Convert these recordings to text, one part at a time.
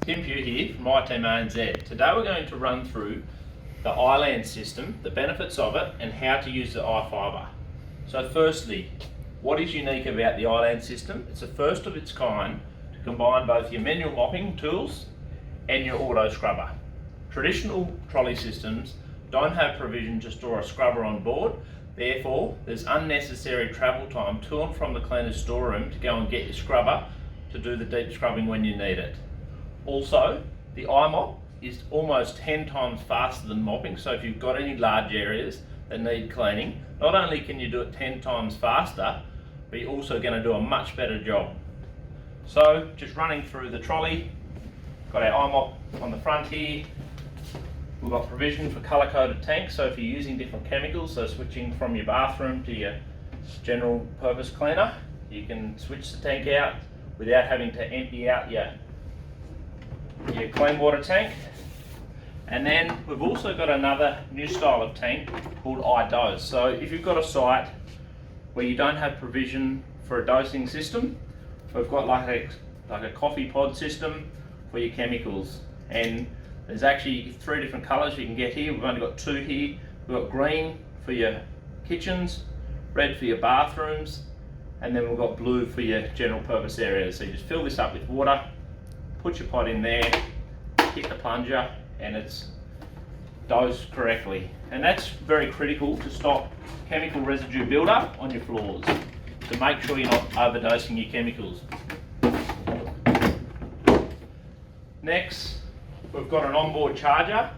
Tim Pugh here from i-team ANZ. Today we're going to run through the i-land system, the benefits of it, and how to use the i-fibre. So firstly, what is unique about the i-land system? It's the first of its kind to combine both your manual mopping tools and your auto scrubber. Traditional trolley systems don't have provision to store a scrubber on board, therefore there's unnecessary travel time to and from the cleaner's storeroom to go and get your scrubber to do the deep scrubbing when you need it. Also, the i-mop is almost 10 times faster than mopping, so if you've got any large areas that need cleaning, not only can you do it 10 times faster, but you're also going to do a much better job. So, just running through the trolley, got our i-mop on the front here. We've got provision for colour-coded tanks, so if you're using different chemicals, so switching from your bathroom to your general purpose cleaner, you can switch the tank out without having to empty out your clean water tank. And then we've also got another new style of tank called idose. So if you've got a site where you don't have provision for a dosing system, we've got like a coffee pod system for your chemicals. And there's actually 3 different colours you can get here. We've only got 2 here. We've got green for your kitchens, red for your bathrooms, and then we've got blue for your general purpose areas. So you just fill this up with water, put your pot in there, hit the plunger, and it's dosed correctly. And that's very critical to stop chemical residue buildup on your floors, to make sure you're not overdosing your chemicals. Next, we've got an onboard charger.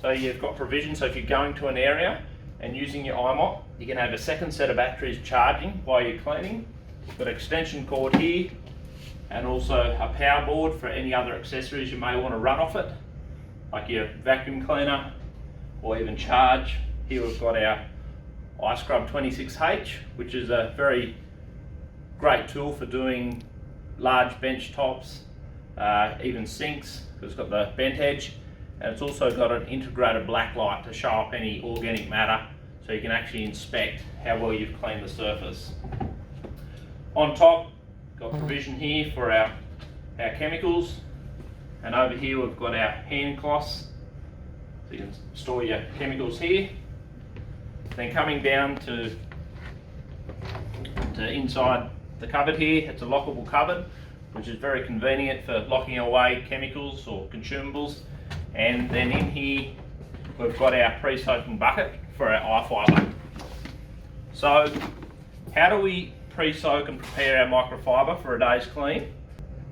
So you've got provision, so if you're going to an area and using your i-mop, you can have a second set of batteries charging while you're cleaning. You've got an extension cord here, and also a power board for any other accessories you may want to run off it, like your vacuum cleaner or even charge. Here we've got our iScrub 26H, which is a very great tool for doing large bench tops, even sinks, because it's got the bent edge, and it's also got an integrated black light to show up any organic matter, so you can actually inspect how well you've cleaned the surface. On top, got provision here for our chemicals, and over here we've got our hand cloths, so you can store your chemicals here. Then coming down to inside the cupboard here, it's a lockable cupboard, which is very convenient for locking away chemicals or consumables. And then in here we've got our pre-soaking bucket for our i-fibre. So how do we pre-soak and prepare our microfibre for a day's clean?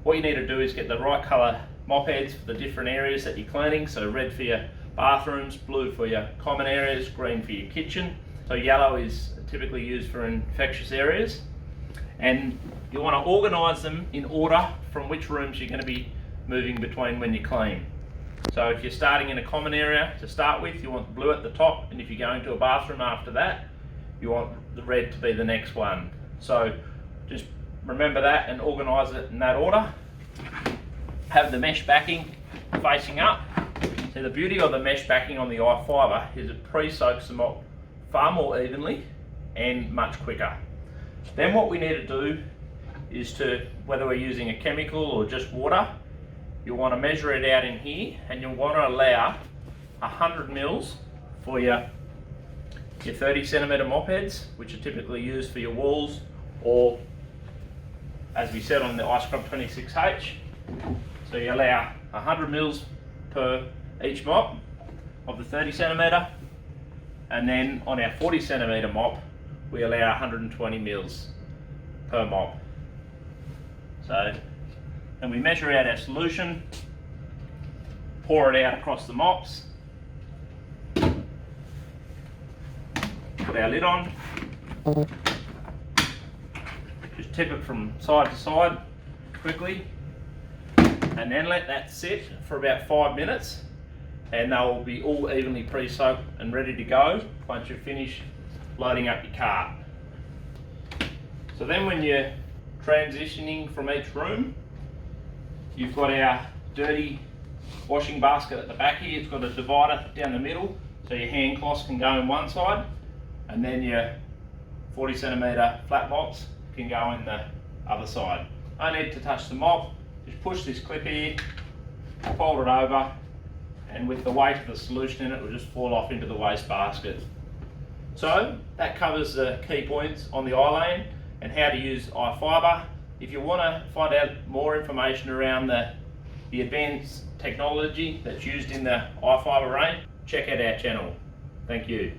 What you need to do is get the right colour mop heads for the different areas that you're cleaning. So red for your bathrooms, blue for your common areas, green for your kitchen. So yellow is typically used for infectious areas. And you want to organise them in order from which rooms you're going to be moving between when you clean. So if you're starting in a common area to start with, you want the blue at the top, and if you're going to a bathroom after that, you want the red to be the next one. So just remember that and organise it in that order. Have the mesh backing facing up. So the beauty of the mesh backing on the i-fibre is it pre-soaks the mop far more evenly and much quicker. Then what we need to do is to, whether we're using a chemical or just water, you'll want to measure it out in here, and you'll want to allow 100 mils for your 30 centimetre mop heads, which are typically used for your walls, or as we said on the iScrub 26H. So you allow 100 mils per each mop of the 30 centimetre, and then on our 40 centimetre mop we allow 120 mils per mop. So, and we measure out our solution, pour it out across the mops, put our lid on, just tip it from side to side quickly, and then let that sit for about 5 minutes, and they'll be all evenly pre-soaked and ready to go once you've finished loading up your cart. So then when you're transitioning from each room, you've got our dirty washing basket at the back here. It's got a divider down the middle, so your hand cloths can go in one side, and then your 40 centimetre flat mops can go in the other side. I need to touch the mop, just push this clip here, fold it over, and with the weight of the solution in it, it will just fall off into the waste basket. So that covers the key points on the i-lane and how to use i-fibre. If you want to find out more information around the advanced technology that's used in the i-fibre range, check out our channel. Thank you.